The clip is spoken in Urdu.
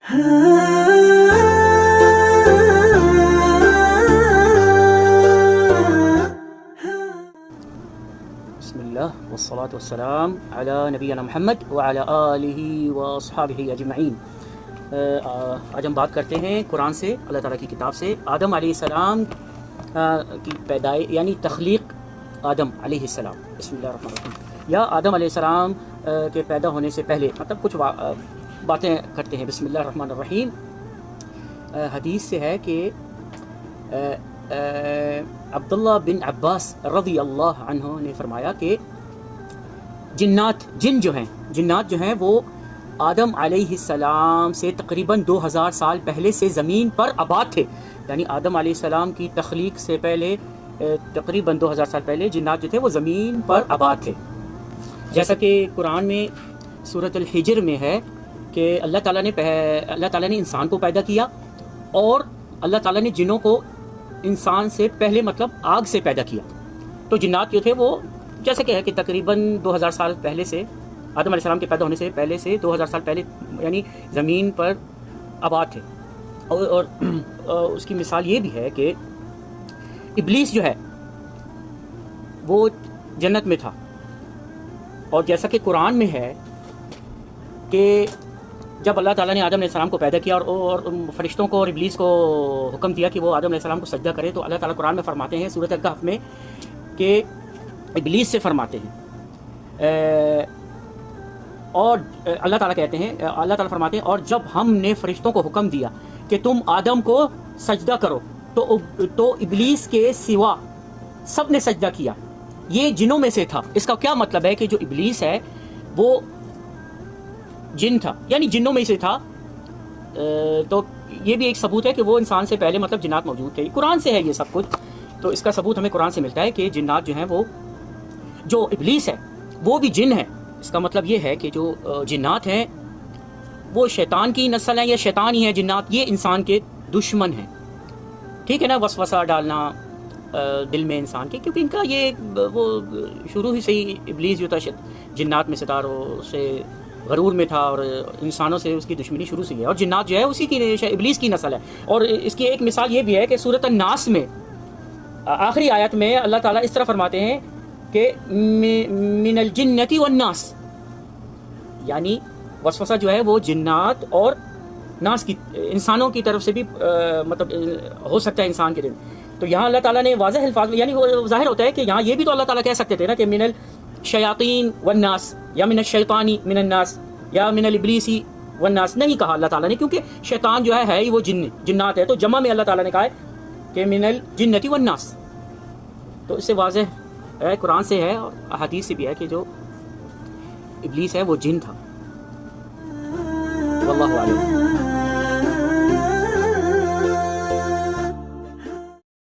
بسم اللہ والصلاة والسلام علی نبینا محمد وعلی آلہ واصحابہ اجمعین۔ آج ہم بات کرتے ہیں قرآن سے، اللہ تعالیٰ کی کتاب سے، آدم علیہ السلام کی پیدائش یعنی تخلیق آدم علیہ السلام۔ بسم اللہ الرحمن الرحیم۔ یا آدم علیہ السلام کے پیدا ہونے سے پہلے مطلب کچھ باتیں کرتے ہیں۔ بسم اللہ الرحمن الرحیم۔ حدیث سے ہے کہ عبداللہ بن عباس رضی اللہ عنہ نے فرمایا کہ جنات جو ہیں وہ آدم علیہ السلام سے تقریباً 2000 سال پہلے سے زمین پر آباد تھے، یعنی آدم علیہ السلام کی تخلیق سے پہلے تقریباً 2000 سال پہلے جنات جو تھے وہ زمین پر آباد تھے، جیسا کہ قرآن میں سورۃ الحجر میں ہے کہ اللہ تعالیٰ نے انسان کو پیدا کیا اور اللہ تعالیٰ نے جنوں کو انسان سے پہلے مطلب آگ سے پیدا کیا۔ تو جنات جو تھے وہ جیسے کہ ہے کہ تقریباً 2000 سال پہلے سے آدم علیہ السلام کے پیدا ہونے سے پہلے سے 2000 سال پہلے یعنی زمین پر آباد تھے۔ اور اس کی مثال یہ بھی ہے کہ ابلیس جو ہے وہ جنت میں تھا، اور جیسا کہ قرآن میں ہے کہ جب اللہ تعالیٰ نے آدم علیہ السلام کو پیدا کیا اور فرشتوں کو اور ابلیس کو حکم دیا کہ وہ آدم علیہ السلام کو سجدہ کرے، تو اللہ تعالیٰ قرآن میں فرماتے ہیں سورۃ الکہف میں کہ ابلیس سے فرماتے ہیں اور اللہ تعالیٰ کہتے ہیں، اللہ تعالیٰ فرماتے ہیں اور جب ہم نے فرشتوں کو حکم دیا کہ تم آدم کو سجدہ کرو تو ابلیس کے سوا سب نے سجدہ کیا، یہ جنوں میں سے تھا۔ اس کا کیا مطلب ہے کہ جو ابلیس ہے وہ جن تھا، یعنی جنوں میں سے تھا۔ تو یہ بھی ایک ثبوت ہے کہ وہ انسان سے پہلے مطلب جنات موجود تھے۔ قرآن سے ہے یہ سب کچھ، تو اس کا ثبوت ہمیں قرآن سے ملتا ہے کہ جنات جو ہیں وہ جو ابلیس ہے وہ بھی جن ہے۔ اس کا مطلب یہ ہے کہ جو جنات ہیں وہ شیطان کی نسل ہیں یا شیطان ہی ہیں جنات، یہ انسان کے دشمن ہیں، ٹھیک ہے نا۔ وسوسہ ڈالنا دل میں انسان کے، کیونکہ ان کا یہ وہ شروع ہی سے ہی ابلیس جو تھا جنات میں سے تھا، اسے غرور میں تھا اور انسانوں سے اس کی دشمنی شروع سے ہے، اور جنات جو ہے اسی کی ابلیس کی نسل ہے۔ اور اس کی ایک مثال یہ بھی ہے کہ سورۃ الناس میں آخری آیت میں اللہ تعالیٰ اس طرح فرماتے ہیں کہ من الجنۃ والناس، یعنی وسوسہ جو ہے وہ جنات اور ناس کی انسانوں کی طرف سے بھی مطلب ہو سکتا ہے انسان کے دل۔ تو یہاں اللہ تعالیٰ نے واضح الفاظ میں، یعنی وہ ظاہر ہوتا ہے کہ یہاں یہ بھی تو اللہ تعالیٰ کہہ سکتے تھے نا کہ من الشیاطین والناس یا من الشیطان من الناس یا من الابلیس والناس، نہیں کہا اللہ تعالیٰ نے، کیونکہ شیطان جو ہے ہی وہ جنات ہے، تو جمع میں اللہ تعالیٰ نے کہا ہے کہ من الجنۃ والناس۔ تو اس سے واضح ہے، قرآن سے ہے اور احادیث سے بھی ہے کہ جو ابلیس ہے وہ جن تھا۔ واللہ اعلم۔